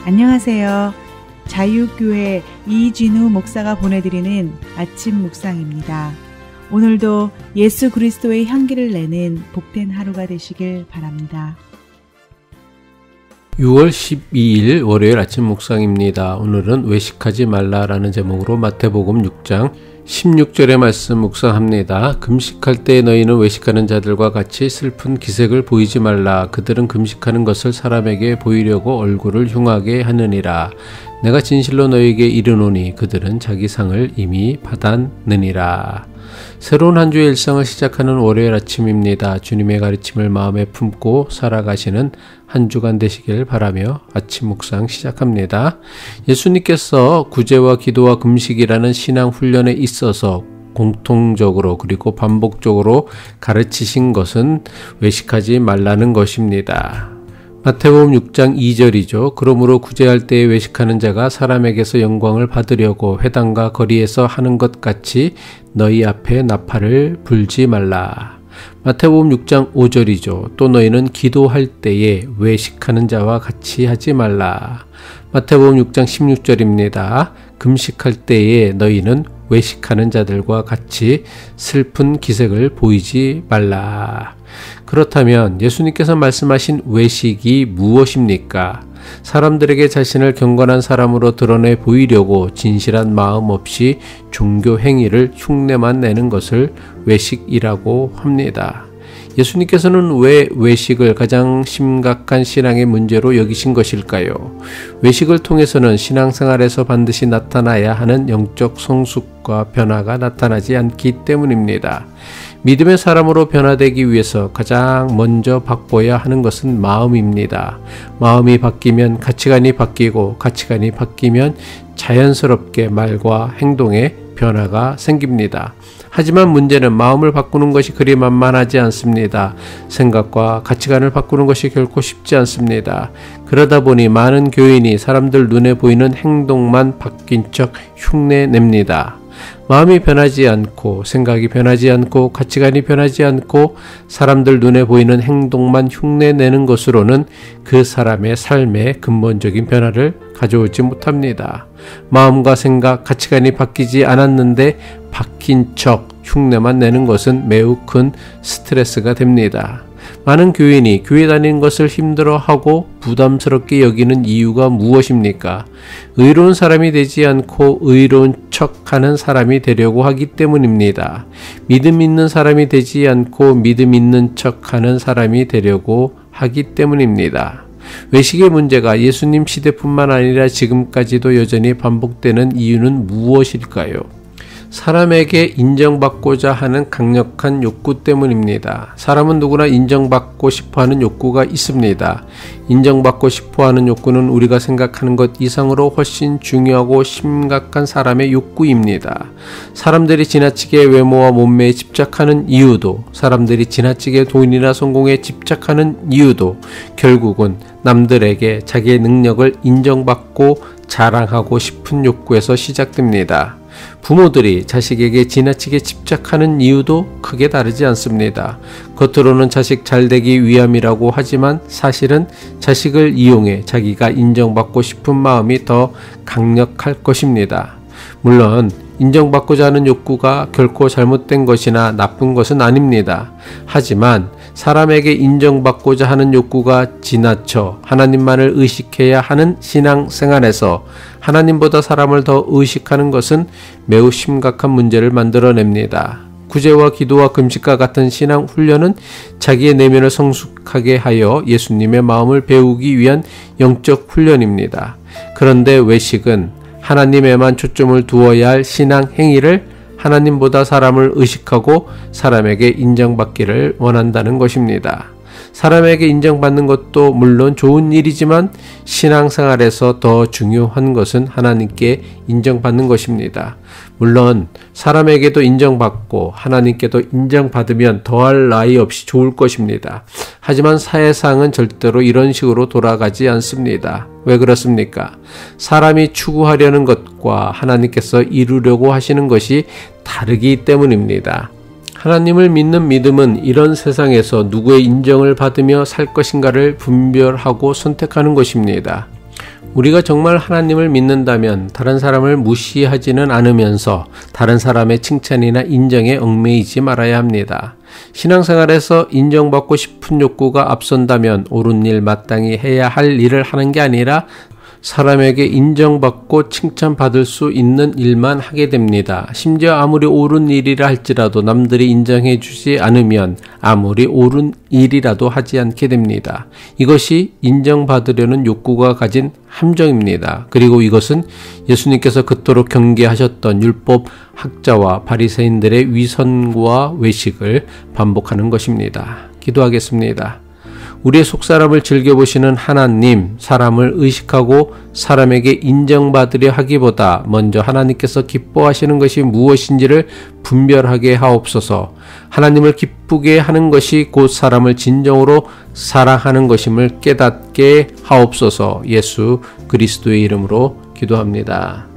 안녕하세요. 자유교회 이진우 목사가 보내드리는 아침 묵상입니다. 오늘도 예수 그리스도의 향기를 내는 복된 하루가 되시길 바랍니다. 6월 12일 월요일 아침 묵상입니다. 오늘은 외식하지 말라라는 제목으로 마태복음 6장 16절의 말씀 묵상합니다. 금식할 때 너희는 외식하는 자들과 같이 슬픈 기색을 보이지 말라. 그들은 금식하는 것을 사람에게 보이려고 얼굴을 흉하게 하느니라. 내가 진실로 너희에게 이르노니 그들은 자기 상을 이미 받았느니라. 새로운 한 주의 일상을 시작하는 월요일 아침입니다. 주님의 가르침을 마음에 품고 살아가시는 한 주간 되시길 바라며 아침 묵상 시작합니다. 예수님께서 구제와 기도와 금식이라는 신앙 훈련에 있어서 공통적으로 그리고 반복적으로 가르치신 것은 외식하지 말라는 것입니다. 마태복음 6장 2절이죠. 그러므로 구제할 때에 외식하는 자가 사람에게서 영광을 받으려고 회당과 거리에서 하는 것 같이 너희 앞에 나팔을 불지 말라. 마태복음 6장 5절이죠. 또 너희는 기도할 때에 외식하는 자와 같이 하지 말라. 마태복음 6장 16절입니다. 금식할 때에 너희는 외식하는 자들과 같이 슬픈 기색을 보이지 말라. 그렇다면 예수님께서 말씀하신 외식이 무엇입니까? 사람들에게 자신을 경건한 사람으로 드러내 보이려고 진실한 마음 없이 종교 행위를 흉내만 내는 것을 외식이라고 합니다. 예수님께서는 왜 외식을 가장 심각한 신앙의 문제로 여기신 것일까요? 외식을 통해서는 신앙생활에서 반드시 나타나야 하는 영적 성숙과 변화가 나타나지 않기 때문입니다. 믿음의 사람으로 변화되기 위해서 가장 먼저 바꿔야 하는 것은 마음입니다. 마음이 바뀌면 가치관이 바뀌고 가치관이 바뀌면 자연스럽게 말과 행동에 변화가 생깁니다. 하지만 문제는 마음을 바꾸는 것이 그리 만만하지 않습니다. 생각과 가치관을 바꾸는 것이 결코 쉽지 않습니다. 그러다 보니 많은 교인이 사람들 눈에 보이는 행동만 바뀐 척 흉내냅니다. 마음이 변하지 않고 생각이 변하지 않고 가치관이 변하지 않고 사람들 눈에 보이는 행동만 흉내내는 것으로는 그 사람의 삶에 근본적인 변화를 가져오지 못합니다. 마음과 생각, 가치관이 바뀌지 않았는데 바뀐 척 흉내만 내는 것은 매우 큰 스트레스가 됩니다. 많은 교인이 교회 다니는 것을 힘들어하고 부담스럽게 여기는 이유가 무엇입니까? 의로운 사람이 되지 않고 의로운 척하는 사람이 되려고 하기 때문입니다. 믿음 있는 사람이 되지 않고 믿음 있는 척하는 사람이 되려고 하기 때문입니다. 외식의 문제가 예수님 시대뿐만 아니라 지금까지도 여전히 반복되는 이유는 무엇일까요? 사람에게 인정받고자 하는 강력한 욕구 때문입니다. 사람은 누구나 인정받고 싶어하는 욕구가 있습니다. 인정받고 싶어하는 욕구는 우리가 생각하는 것 이상으로 훨씬 중요하고 심각한 사람의 욕구입니다. 사람들이 지나치게 외모와 몸매에 집착하는 이유도, 사람들이 지나치게 돈이나 성공에 집착하는 이유도 결국은 남들에게 자기의 능력을 인정받고 자랑하고 싶은 욕구에서 시작됩니다. 부모들이 자식에게 지나치게 집착하는 이유도 크게 다르지 않습니다. 겉으로는 자식 잘되기 위함이라고 하지만 사실은 자식을 이용해 자기가 인정받고 싶은 마음이 더 강력할 것입니다. 물론 인정받고자 하는 욕구가 결코 잘못된 것이나 나쁜 것은 아닙니다. 하지만 사람에게 인정받고자 하는 욕구가 지나쳐 하나님만을 의식해야 하는 신앙생활에서 하나님보다 사람을 더 의식하는 것은 매우 심각한 문제를 만들어냅니다. 구제와 기도와 금식과 같은 신앙 훈련은 자기의 내면을 성숙하게 하여 예수님의 마음을 배우기 위한 영적 훈련입니다. 그런데 외식은 하나님에만 초점을 두어야 할 신앙 행위를 하나님보다 사람을 의식하고 사람에게 인정받기를 원한다는 것입니다. 사람에게 인정받는 것도 물론 좋은 일이지만 신앙생활에서 더 중요한 것은 하나님께 인정받는 것입니다. 물론 사람에게도 인정받고 하나님께도 인정받으면 더할 나위 없이 좋을 것입니다. 하지만 사회상은 절대로 이런 식으로 돌아가지 않습니다. 왜 그렇습니까? 사람이 추구하려는 것과 하나님께서 이루려고 하시는 것이 다르기 때문입니다. 하나님을 믿는 믿음은 이런 세상에서 누구의 인정을 받으며 살 것인가를 분별하고 선택하는 것입니다. 우리가 정말 하나님을 믿는다면 다른 사람을 무시하지는 않으면서 다른 사람의 칭찬이나 인정에 얽매이지 말아야 합니다. 신앙생활에서 인정받고 싶은 욕구가 앞선다면 옳은 일 마땅히 해야 할 일을 하는 게 아니라 사람에게 인정받고 칭찬받을 수 있는 일만 하게 됩니다. 심지어 아무리 옳은 일이라 할지라도 남들이 인정해 주지 않으면 아무리 옳은 일이라도 하지 않게 됩니다. 이것이 인정받으려는 욕구가 가진 함정입니다. 그리고 이것은 예수님께서 그토록 경계하셨던 율법 학자와 바리새인들의 위선과 외식을 반복하는 것입니다. 기도하겠습니다. 우리의 속사람을 즐겨보시는 하나님, 사람을 의식하고 사람에게 인정받으려 하기보다 먼저 하나님께서 기뻐하시는 것이 무엇인지를 분별하게 하옵소서. 하나님을 기쁘게 하는 것이 곧 사람을 진정으로 사랑하는 것임을 깨닫게 하옵소서. 예수 그리스도의 이름으로 기도합니다.